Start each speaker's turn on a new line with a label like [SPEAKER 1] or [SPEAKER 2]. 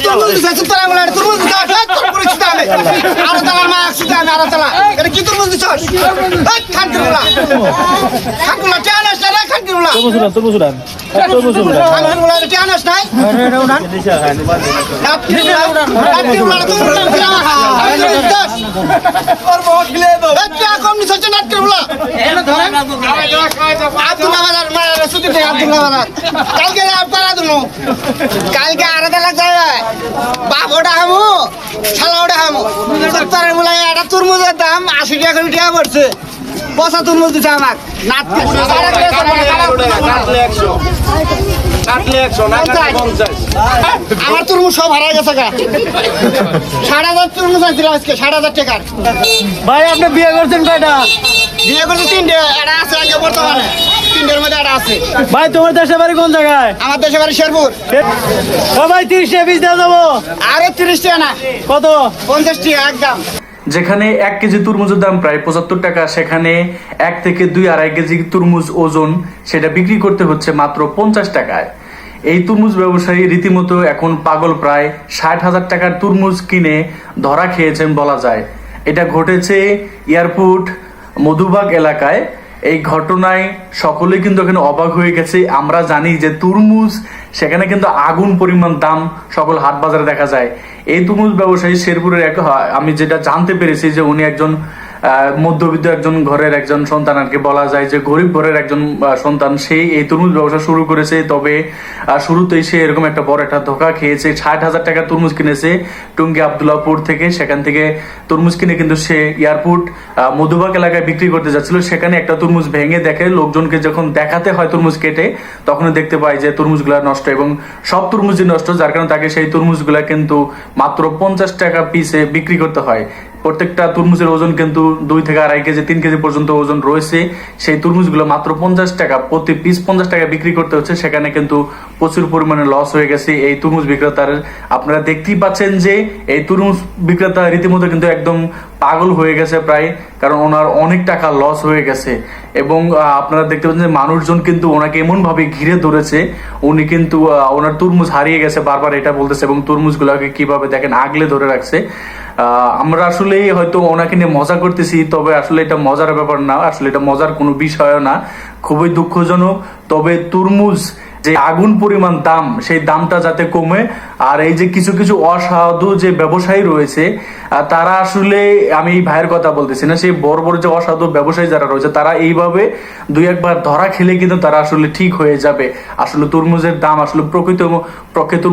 [SPEAKER 1] তরমুজ দিছে তোরা বলে তরমুজ দিছ তোর পরিচিত আমি আর তালার মা একসাথে আমি আর তালা এটা কি তরমুজ দিছ এই খানকিরুলা খানকুলা টিয়ানস না খানকিরুলা
[SPEAKER 2] তরমুজ
[SPEAKER 1] খানকিরুলা টিয়ানস নাই খানকিরুলা তরমুজ ওর বহুত খিলে দাও এটা কম নিছ খানকিরুলা এনে ধরেন আব্দুল্লাহ বাজার মারা সুতি দে আব্দুল্লাহ বাজার কালকে আপনারা দুনো কালকে আর তালা যায় বাবুটা হামু শালাওটা হামু সত্তর বলে একটা তরমুজের দাম 80 টাকা করে টাকা পড়ছে পচা তরমুজ দিছে আমাক আমার তরমুজ সব হারাই গেছে গা 7,500 তরমুজ আনছিল আজকে 7,000 টাকার
[SPEAKER 2] ভাই আপনি বিয়ে করছেন কয়টা?
[SPEAKER 1] বিয়ে করছে 3টে এটা আছে আগে বর্তমানে 3টের মধ্যে এটা আছে
[SPEAKER 2] ভাই তোমার দেশের বাড়ি কোন জায়গায়?
[SPEAKER 1] আমার দেশে বাড়ি শেরপুর
[SPEAKER 2] ও ভাই 30 টাকা পিস দেওয়া যাবো।
[SPEAKER 1] আরে 30 টাকা না
[SPEAKER 2] কত?
[SPEAKER 1] 50 টাকা একদম।
[SPEAKER 3] যেখানে 1 কেজি তরমুজের দাম প্রায় 75 টাকা, সেখানে 1 থেকে 2.5 কেজি তরমুজ ওজন সেটা বিক্রি করতে হচ্ছে মাত্র 50 টাকায়। এই তরমুজ ব্যবসায়ী রীতিমতো এখন পাগল, প্রায় 60,000 টাকার তরমুজ কিনে ধরা খেয়েছেন বলা যায়। এটা ঘটেছে এয়ারপোর্ট মধুবাগ এলাকায়। এই ঘটনায় সকলেই কিন্তু এখানে অবাক হয়ে গেছে। আমরা জানি যে তরমুজ সেখানে কিন্তু আগুন পরিমাণ দাম সকল হাট বাজারে দেখা যায়। এই তরমুজ ব্যবসায়ী শেরপুরের আমি যেটা জানতে পেরেছি যে উনি একজন মধ্যবিত্ত একজন ঘরের একজন সন্তান, আর কি বলা যায় যে গরিব ঘরের একজন সন্তান। সেই এই তরমুজ ব্যবসা শুরু করেছে, তবে শুরুতেই সে এরকম একটা বড় একটা ধোঁকা খেয়েছে। 60,000 টাকা তরমুজ কিনেছে টুঙ্গি আবদুল্লাহপুর থেকে। সেখান থেকে তরমুজ কিনে কিন্তু সে এয়ারপোর্ট মধুবাগ এলাকায় বিক্রি করতে যাচ্ছিল। সেখানে একটা তরমুজ ভেঙে দেখে, লোকজনকে যখন দেখাতে হয় তরমুজ কেটে, তখন দেখতে পায় যে তরমুজগুলা নষ্ট এবং সব তরমুজই নষ্ট, যার কারণে তাকে সেই তরমুজগুলা কিন্তু মাত্র 50 টাকা পিসে বিক্রি করতে হয়। প্রত্যেকটা তরমুজের ওজন কিন্তু 2 থেকে 2.5 কেজি 3 কেজি পর্যন্ত ওজন রয়েছে। সেই তরমুজগুলো মাত্র 50 টাকা প্রতি পিস 50 টাকা বিক্রি করতে হচ্ছে। সেখানে কিন্তু প্রচুর পরিমাণে লস হয়ে গেছে এই তরমুজ বিক্রেতার। আপনারা দেখতেই পাচ্ছেন যে এই তরমুজ বিক্রেতা রীতিমতো কিন্তু একদম পাগল হয়ে গেছে প্রায়, কারণ ওনার অনেক টাকা লস হয়ে গেছে। এবং আপনারা দেখতে পাচ্ছেন যে মানুষজন কিন্তু ওনাকে এমন ভাবে ঘিরে ধরেছে, উনি কিন্তু ওনার তরমুজ হারিয়ে গেছে বারবার এটা বলতেছে, এবং তরমুজগুলোকে কিভাবে দেখেন আগলে ধরে রাখছে। আমরা আসলে হয়তো ওনাকে নিয়ে মজা করতেছি, তবে আসলে এটা মজার ব্যাপার না, আসলে এটা মজার কোনো বিষয় না, খুবই দুঃখজনক। তবে তরমুজ যে আগুন পরিমাণ দাম, সেই দামটা যাতে কমে। আর এই যে কিছু কিছু অসাধু যে ব্যবসায়ী রয়েছে, তারা আসলে, আমি এই ভাইয়ের কথা বলতেছি না, সেই বড় বড় যে অসাধু ব্যবসায়ী যারা রয়েছে, তারা এইভাবে 2-1 বার ধরা খেলে কিন্তু তারা আসলে ঠিক হয়ে যাবে। আসলে তরমুজের দাম আসলে প্রকৃত